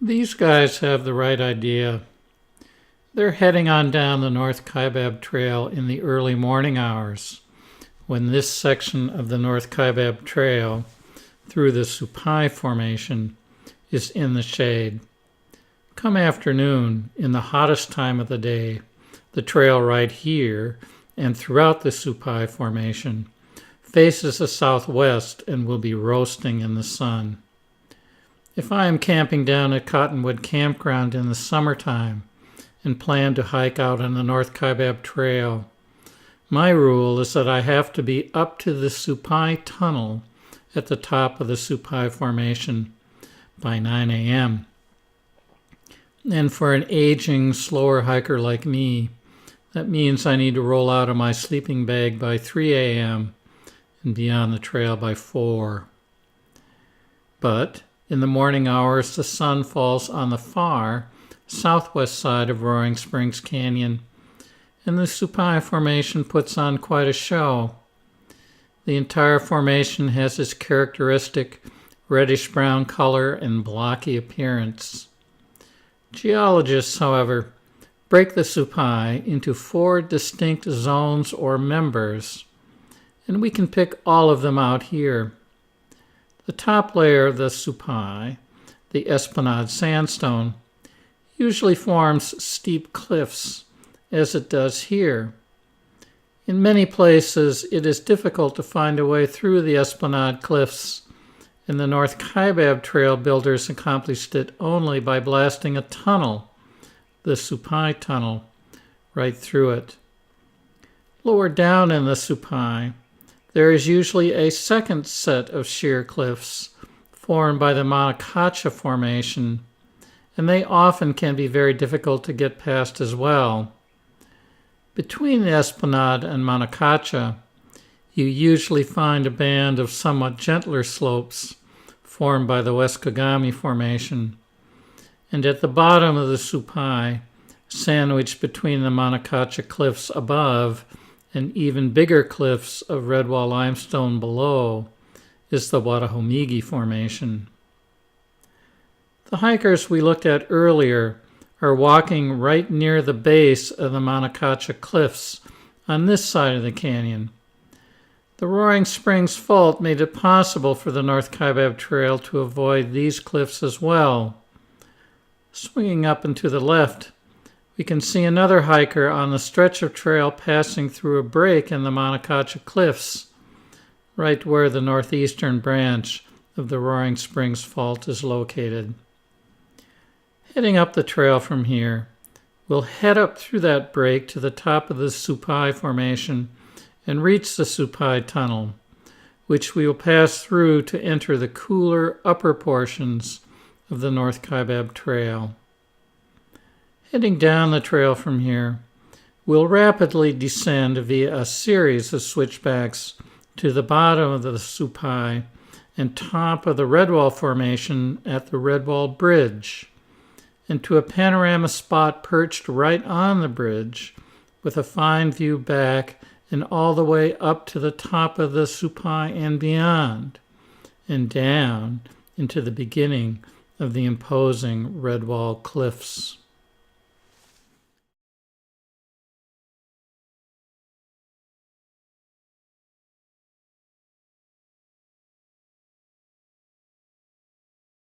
These guys have the right idea. They're heading on down the North Kaibab Trail in the early morning hours, when this section of the North Kaibab Trail through the Supai Formation is in the shade. Come afternoon, in the hottest time of the day, the trail right here and throughout the Supai Formation faces the southwest and will be roasting in the sun. If I am camping down at Cottonwood Campground in the summertime and plan to hike out on the North Kaibab Trail, my rule is that I have to be up to the Supai Tunnel at the top of the Supai Formation by 9 a.m. And for an aging, slower hiker like me, that means I need to roll out of my sleeping bag by 3 a.m. and be on the trail by 4. But in the morning hours, the sun falls on the far southwest side of Roaring Springs Canyon, and the Supai Formation puts on quite a show. The entire formation has its characteristic reddish-brown color and blocky appearance. Geologists, however, break the Supai into 4 distinct zones or members, and we can pick all of them out here. The top layer of the Supai, the Esplanade sandstone, usually forms steep cliffs, as it does here. In many places, it is difficult to find a way through the Esplanade cliffs, and the North Kaibab Trail builders accomplished it only by blasting a tunnel, the Supai Tunnel, right through it. Lower down in the Supai, there is usually a second set of sheer cliffs formed by the Monocacha Formation, and they often can be very difficult to get past as well. Between the Esplanade and Monocacha, you usually find a band of somewhat gentler slopes formed by the West Kagami Formation, and at the bottom of the Supai, sandwiched between the Monocacha cliffs above and even bigger cliffs of Redwall limestone below, is the Wadahomigi Formation. The hikers we looked at earlier are walking right near the base of the Monocacha cliffs on this side of the canyon. The Roaring Springs Fault made it possible for the North Kaibab Trail to avoid these cliffs as well. Swinging up and to the left, we can see another hiker on the stretch of trail passing through a break in the Monocacha cliffs, right where the northeastern branch of the Roaring Springs Fault is located. Heading up the trail from here, we'll head up through that break to the top of the Supai Formation and reach the Supai Tunnel, which we will pass through to enter the cooler upper portions of the North Kaibab Trail. Heading down the trail from here, we'll rapidly descend via a series of switchbacks to the bottom of the Supai and top of the Redwall Formation at the Redwall Bridge, and to a panorama spot perched right on the bridge with a fine view back and all the way up to the top of the Supai and beyond, and down into the beginning of the imposing Redwall Cliffs.